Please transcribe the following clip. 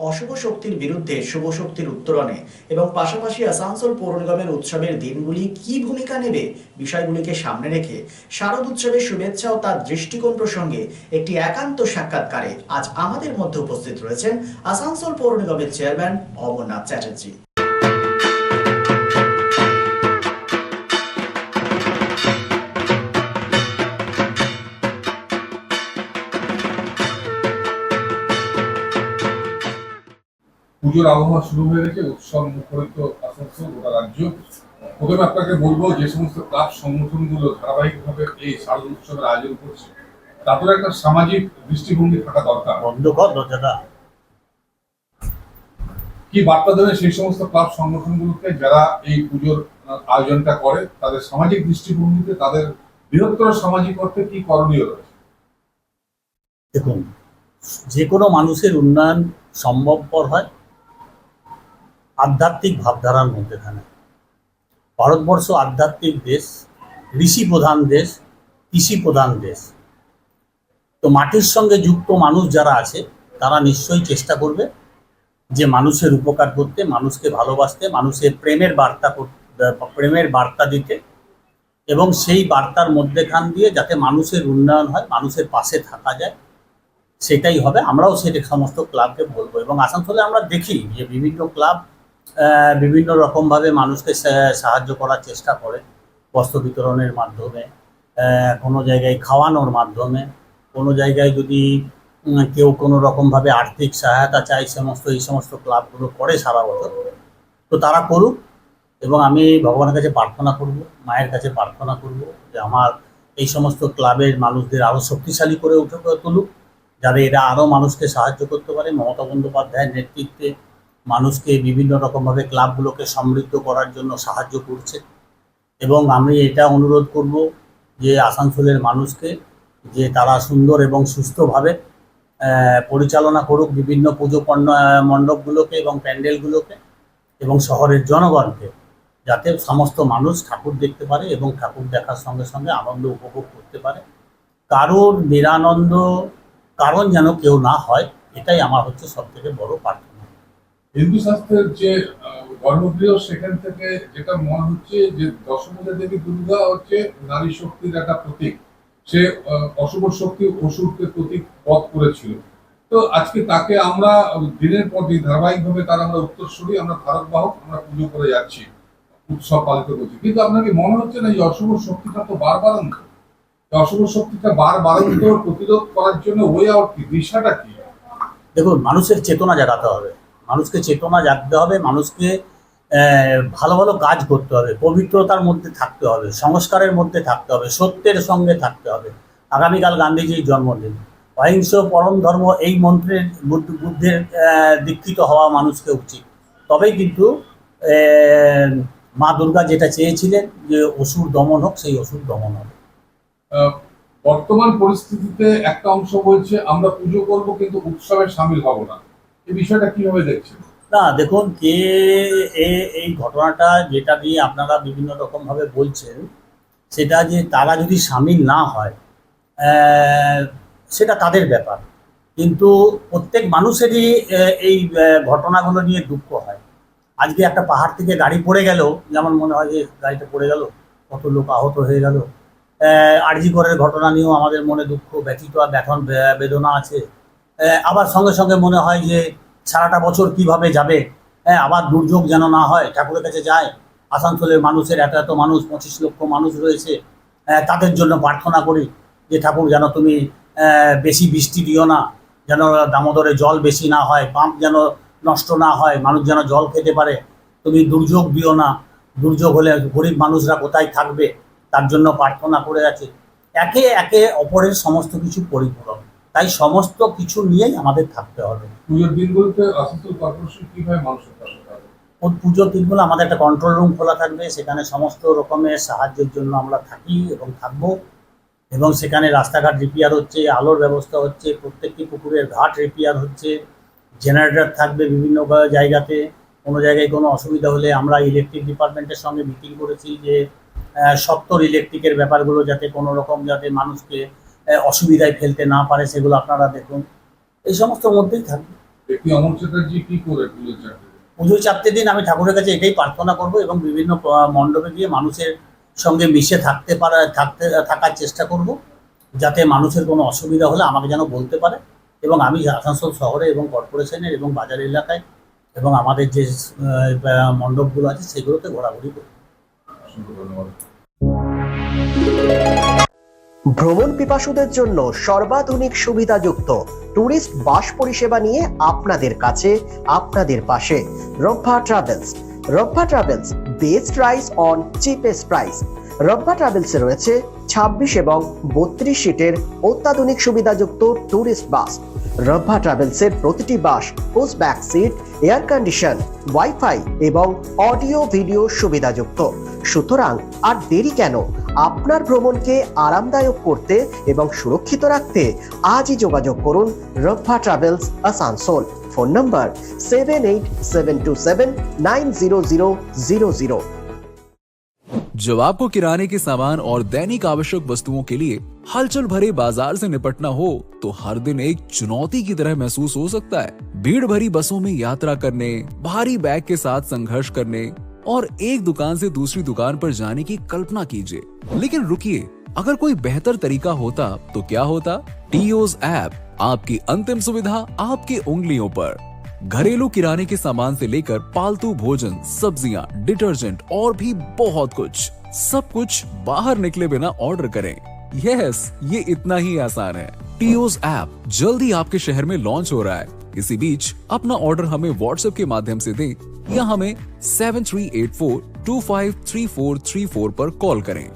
অশুভ শক্তির বিরুদ্ধে শুভ শক্তির উত্তরণে এবং পাশাপাশি আসানসোল পৌর নিগমের উৎসবের দিনগুলি কি ভূমিকা নেবে বিষয়গুলিকে সামনে রেখে শারদ উৎসবের শুভেচ্ছা ও তার দৃষ্টিকোণ প্রসঙ্গে একটি একান্ত সাক্ষাৎকারে আজ আমাদের মধ্যে উপস্থিত রয়েছেন আসানসোল পৌর নিগমের চেয়ারম্যান অমরনাথ চ্যাটার্জি। পুজোর আবহাওয়া শুরু হয়ে গেছে, উৎসব মুখরিত আসানসোল গোটা রাজ্য। প্রথমে আপনাকে বলবো, যে সমস্ত ক্লাব সংগঠনগুলো ধারাবাহিকভাবে এই শারদ উৎসবের আয়োজন করছে, তাদের একটা সামাজিক দৃষ্টিভঙ্গি থাকা দরকার। কি বার্তা দেবেন সেই সমস্ত ক্লাব সংগঠনগুলোকে যারা এই পুজোর আয়োজনটা করে? তাদের সামাজিক দৃষ্টিভঙ্গিতে, তাদের বৃহত্তর সামাজিক অর্থে কি করণীয় রয়েছে? দেখুন, যে কোনো মানুষের উন্নয়ন সম্ভবপর হয় আধ্যাত্মিক ভাবধারার মধ্যেখানে। ভারতবর্ষ আধ্যাত্মিক দেশ, ঋষি প্রধান দেশ, কৃষি প্রধান দেশ। তো মাটির সঙ্গে যুক্ত মানুষ যারা আছে তারা নিশ্চয়ই চেষ্টা করবে যে মানুষের উপকার করতে, মানুষকে ভালোবাসতে, মানুষের প্রেমের বার্তা দিতে, এবং সেই বার্তার মধ্যেখান দিয়ে যাতে মানুষের উন্নয়ন হয়, মানুষের পাশে থাকা যায়, সেটাই হবে। আমরাও সেটা সমস্ত ক্লাবকে বলবো। এবং আসানসোলে আমরা দেখি যে বিভিন্ন ক্লাব বিভিন্ন রকমভাবে মানুষকে সাহায্য করার চেষ্টা করে, বস্ত্র বিতরণের মাধ্যমে, কোনো জায়গায় খাওয়ানোর মাধ্যমে, কোনো জায়গায় যদি কেউ কোনো রকমভাবে আর্থিক সহায়তা চাই, এই সমস্ত ক্লাবগুলো করে সারা বছর। তো তারা করুক, এবং আমি ভগবানের কাছে প্রার্থনা করব, মায়ের কাছে প্রার্থনা করব যে আমার এই সমস্ত ক্লাবের মানুষদের আরও শক্তিশালী করে তুলুক, যাতে এরা আরও মানুষকে সাহায্য করতে পারে। মমতা বন্দ্যোপাধ্যায়ের নেতৃত্বে মানুষকে বিভিন্ন রকমভাবে ক্লাবগুলোকে সমৃদ্ধ করার জন্য সাহায্য করছে। এবং আমি এটা অনুরোধ করব যে আসানসোলের মানুষকে যে তারা সুন্দর এবং সুস্থভাবে পরিচালনা করুক বিভিন্ন পুজো মণ্ডপগুলোকে এবং প্যান্ডেলগুলোকে, এবং শহরের জনগণকে, যাতে সমস্ত মানুষ ঠাকুর দেখতে পারে এবং ঠাকুর দেখার সঙ্গে সঙ্গে আনন্দ উপভোগ করতে পারে। কারোর নিরানন্দ কারণ যেন কেউ না হয়, এটাই আমার হচ্ছে সব থেকে বড় প্রার্থনা। হিন্দু শাস্ত্রের যে ধর্মপ্রিয়, সেখান থেকে যেটা মনে হচ্ছে যে দশমূলে দেবী দুর্গা হচ্ছে নারী শক্তির একটা প্রতীক। সে অশুভ শক্তি অসুরকে প্রতীক বধ করেছিল। তো আজকে তাকে আমরা দিনের পর দিন ধারাবাহিকভাবে তার আমরা উত্তরসূরি, আমরা ধারকবাহক, আমরা পুজো করে যাচ্ছি, উৎসব পালিত করছি। কিন্তু আপনাকে মনে হচ্ছে না এই অশুভ শক্তিটা তো বারবারন্ত, অশুভ শক্তিটা বারবারন্ত প্রতিরোধ করার জন্য ওয়ে আউট কি, দিশাটা কি? দেখুন, মানুষের চেতনা জাগাতে হবে, মানুষকে চেতনা জাগতে হবে, মানুষকে ভালো ভালো কাজ করতে হবে, পবিত্রতার মধ্যে থাকতে হবে, সংস্কারের মধ্যে থাকতে হবে, সত্যের সঙ্গে থাকতে হবে। আগামীকাল গান্ধীজির জন্মদিন, অহিংস পরম ধর্ম এই মন্ত্রের বুদ্ধের দীক্ষিত হওয়া মানুষকে উচিত। তবেই কিন্তু মা দুর্গা যেটা চেয়েছিলেন যে অসুর দমন হোক, সেই অসুর দমন হবে। বর্তমান পরিস্থিতিতে একটা অংশ বলছে আমরা পুজো করব কিন্তু উৎসবে সামিল হব না, এই বিষয়টা কিভাবে দেখছেন? না, দেখুন, এই ঘটনাটা যেটা নিয়ে আপনারা বিভিন্ন রকমভাবে বলছেন, সেটা যে তারা যদি সামিল না হয় সেটা তাদের ব্যাপার, কিন্তু প্রত্যেক মানুষেরই এই ঘটনাগুলো নিয়ে দুঃখ হয়। আজকে একটা পাহাড় থেকে গাড়ি পড়ে গেল, যেমন মনে হয় যে গাড়িটা পড়ে গেল, কত লোক আহত হয়ে গেল। আরজি করের ঘটনা নিয়েও আমাদের মনে দুঃখ, ব্যথিত আর বেদনা আছে। আবার সঙ্গে সঙ্গে মনে হয় যে সারাটা বছর কিভাবে যাবে, আবার দুর্যোগ যেন না হয়, ঠাকুরের কাছে যায়। আসানসোলের মানুষের এত মানুষ, 25 লক্ষ মানুষ রয়েছে, তাদের জন্য প্রার্থনা করি যে ঠাকুর যেন তুমি বেশি বৃষ্টি দিও না, যেন দামোদরে জল বেশি না হয়, পাম্প যেন নষ্ট না হয়, মানুষ যেন জল খেতে পারে। তুমি দুর্যোগ দিও না, দুর্যোগ হলে গরিব মানুষরা কোথায় থাকবে, তার জন্য প্রার্থনা করে আছে। একে একে অপরের সমস্ত কিছু পরিপূরক, তাই সমস্ত কিছু নিয়েই আমাদের থাকতে হবে। পুজোর দিনগুলোতে আসানসোল কর্পোরেশন কিভাবে মানুষের পাশে থাকবে? পুজোর দিনগুলো আমাদের একটা কন্ট্রোল রুম খোলা থাকবে, সেখানে সমস্ত রকমের সাহায্যের জন্য আমরা থাকি এবং থাকবো। এবং সেখানে রাস্তাঘাট রিপেয়ার হচ্ছে, আলোর ব্যবস্থা হচ্ছে, প্রত্যেকটি পুকুরের ঘাট রিপেয়ার হচ্ছে, জেনারেটর থাকবে বিভিন্ন জায়গাতে। কোনো জায়গায় কোনো অসুবিধা হলে আমরা ইলেকট্রিক ডিপার্টমেন্টের সঙ্গে মিটিং করেছি যে সত্তর ইলেকট্রিকের ব্যাপারগুলো যাতে কোনো রকম যাতে মানুষকে অসুবিধায় ফেলতে না পারে, সেগুলো আপনারা দেখুন। এই সমস্ত মধ্যেই থাকবে। ব্যক্তি অমর চ্যাটার্জি কি করে পুজো চাকরি? পুজো চারটে দিন আমি ঠাকুরের কাছে এটাই প্রার্থনা করব এবং বিভিন্ন মণ্ডপে গিয়ে মানুষের সঙ্গে মিশে থাকার চেষ্টা করব, যাতে মানুষের কোনো অসুবিধা হলে আমাকে যেন বলতে পারে। এবং আমি আসানসোল শহরে এবং কর্পোরেশনের এবং বাজার এলাকায় এবং আমাদের যে মণ্ডপগুলো আছে সেগুলোতে ঘোরাঘুরি করব। অসংখ্য ধন্যবাদ। ভ্রমণ পিপাসুদের জন্য সর্বাধুনিক সুবিধাযুক্ত ট্যুরিস্ট বাস পরিষেবা নিয়ে আপনাদের কাছে, আপনাদের পাশে Rabba travels. Rabba travels, best price on cheapest price. রব্বা ট্রাভেলসে রয়েছে 26 এবং 32 সিটের অত্যাধুনিক সুবিধাযুক্ত ট্যুরিস্ট বাস। রব্বা ট্রাভেলসের প্রতিটি bus push back seat, air condition, wifi এবং অডিও ভিডিও সুবিধাযুক্ত। সুতরাং আর দেরি কেন? আপনার ভ্রমণকে আরামদায়ক করতে এবং সুরক্ষিত রাখতে আজই যোগাযোগ করুন রব্বা ট্রাভেলস আসানসোল। ফোন নম্বর 7872790000। जब आपको किराने के सामान और दैनिक आवश्यक वस्तुओं के लिए हलचल भरे बाजार से निपटना हो तो हर दिन एक चुनौती की तरह महसूस हो सकता है। भीड़ भरी बसों में यात्रा करने, भारी बैग के साथ संघर्ष करने और एक दुकान से दूसरी दुकान पर जाने की कल्पना कीजिए। लेकिन रुकिए, अगर कोई बेहतर तरीका होता तो क्या होता? टीओज ऐप, आपकी अंतिम सुविधा आपकी उंगलियों पर। घरेलू किराने के सामान से लेकर पालतू भोजन, सब्जियां, डिटर्जेंट और भी बहुत कुछ, सब कुछ बाहर निकले बिना ऑर्डर करें। यस, ये इतना ही आसान है। टीओज ऐप जल्दी आपके शहर में लॉन्च हो रहा है। इसी बीच अपना ऑर्डर हमें व्हाट्सएप के माध्यम से दें या हमें 7384253434 पर कॉल करें।